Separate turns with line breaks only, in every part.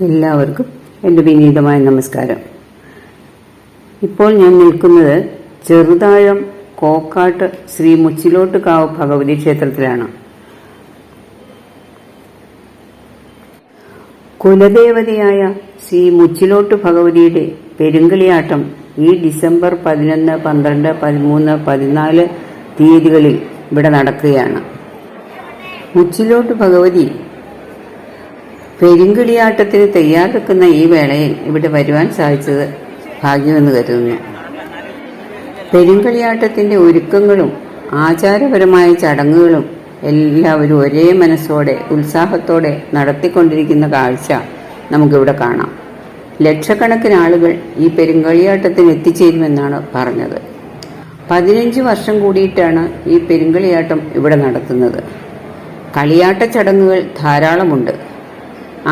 എല്ലാവർക്കും എൻ്റെ വിനീതമായ നമസ്കാരം. ഇപ്പോൾ ഞാൻ നിൽക്കുന്നത് ചെറുതാഴം കോക്കാട്ട് ശ്രീ മുച്ചിലോട്ടുകാവ് ഭഗവതി ക്ഷേത്രത്തിലാണ്. കുലദേവതയായ ശ്രീ മുച്ചിലോട്ട് ഭഗവതിയുടെ പെരുങ്കളിയാട്ടം ഈ ഡിസംബർ 11, 12, 13, 14 തീയതികളിൽ ഇവിടെ നടക്കുകയാണ്. മുച്ചിലോട്ട് ഭഗവതി പെരുങ്കളിയാട്ടത്തിന് തയ്യാറെടുക്കുന്ന ഈ വേളയിൽ ഇവിടെ വരുവാൻ സാധിച്ചത് ഭാഗ്യമെന്ന് കരുതുന്നു. പെരുങ്കളിയാട്ടത്തിന്റെ ഒരുക്കങ്ങളും ആചാരപരമായ ചടങ്ങുകളും എല്ലാവരും ഒരേ മനസ്സോടെ ഉത്സാഹത്തോടെ നടത്തിക്കൊണ്ടിരിക്കുന്ന കാഴ്ച നമുക്കിവിടെ കാണാം. ലക്ഷക്കണക്കിന് ആളുകൾ ഈ പെരുങ്കളിയാട്ടത്തിന് എത്തിച്ചേരുമെന്നാണ് പറഞ്ഞത്. 15 വർഷം കൂടിയിട്ടാണ് ഈ പെരുങ്കളിയാട്ടം ഇവിടെ നടത്തുന്നത്. കളിയാട്ട ചടങ്ങുകൾ ധാരാളമുണ്ട്.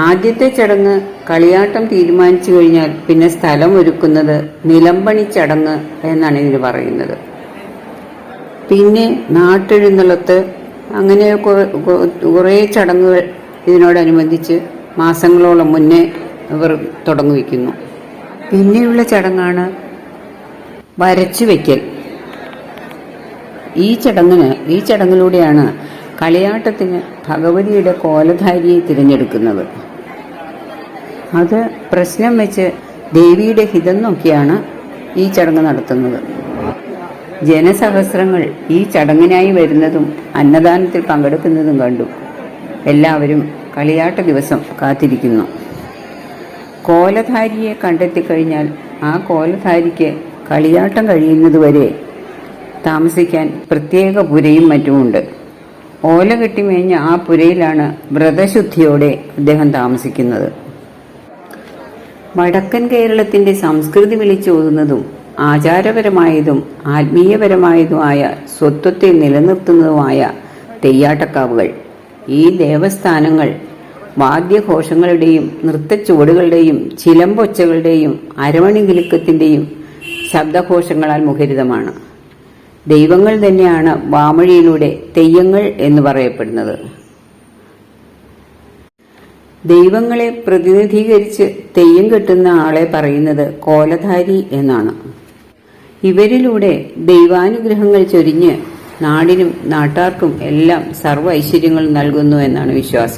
ആദ്യത്തെ ചടങ്ങ് കളിയാട്ടം തീരുമാനിച്ചു കഴിഞ്ഞാൽ പിന്നെ സ്ഥലം ഒരുക്കുന്നത് നിലംപണി ചടങ്ങ് എന്നാണ് ഇതിന് പറയുന്നത്. പിന്നെ നാട്ടെഴുന്നള്ളത്ത്, അങ്ങനെ കുറേ ചടങ്ങുകൾ ഇതിനോടനുബന്ധിച്ച് മാസങ്ങളോളം മുന്നേ ഇവർ തുടങ്ങുവയ്ക്കുന്നു. പിന്നെയുള്ള ചടങ്ങാണ് വരച്ചു വയ്ക്കൽ. ഈ ചടങ്ങിലൂടെയാണ് കളിയാട്ടത്തിന് ഭഗവതിയുടെ കോലധാരിയെ തിരഞ്ഞെടുക്കുന്നത്. അത് പ്രശ്നം വെച്ച് ദേവിയുടെ ഹിതം നോക്കിയാണ് ഈ ചടങ്ങ് നടത്തുന്നത്. ജനസഹസ്രങ്ങൾ ഈ ചടങ്ങിനായി വരുന്നതും അന്നദാനത്തിൽ പങ്കെടുക്കുന്നതും കണ്ടു. എല്ലാവരും കളിയാട്ട ദിവസം കാത്തിരിക്കുന്നു. കോലധാരിയെ കണ്ടെത്തിക്കഴിഞ്ഞാൽ ആ കോലധാരിക്ക് കളിയാട്ടം കഴിയുന്നതുവരെ താമസിക്കാൻ പ്രത്യേക പുരയും മറ്റുമുണ്ട്. ഓല കെട്ടിമേഞ്ഞ ആ പുരയിലാണ് വ്രതശുദ്ധിയോടെ അദ്ദേഹം താമസിക്കുന്നത്. വടക്കൻ കേരളത്തിന്റെ സംസ്കൃതി വിളിച്ചോതുന്നതും ആചാരപരമായതും ആത്മീയപരമായതുമായ സ്വത്വത്തെ നിലനിർത്തുന്നതുമായ തെയ്യാട്ടക്കാവുകൾ, ഈ ദേവസ്ഥാനങ്ങൾ വാദ്യഘോഷങ്ങളുടെയും നൃത്തച്ചുവടുകളുടെയും ചിലമ്പൊച്ചകളുടെയും അരവണി കിലുക്കത്തിന്റെയും ശബ്ദഘോഷങ്ങളാൽ മുഖരിതമാണ്. ദൈവങ്ങൾ തന്നെയാണ് വാമൊഴിയിലൂടെ തെയ്യങ്ങൾ എന്ന് പറയപ്പെടുന്നത്. ദൈവങ്ങളെ പ്രതിനിധീകരിച്ച് തെയ്യം കെട്ടുന്ന ആളെ പറയുന്നത് കോലധാരി എന്നാണ്. ഇവരിലൂടെ ദൈവാനുഗ്രഹങ്ങൾ ചൊരിഞ്ഞ് നാടിനും നാട്ടാർക്കും എല്ലാം സർവ്വ ഐശ്വര്യങ്ങൾ നൽകുന്നു എന്നാണ് വിശ്വാസം.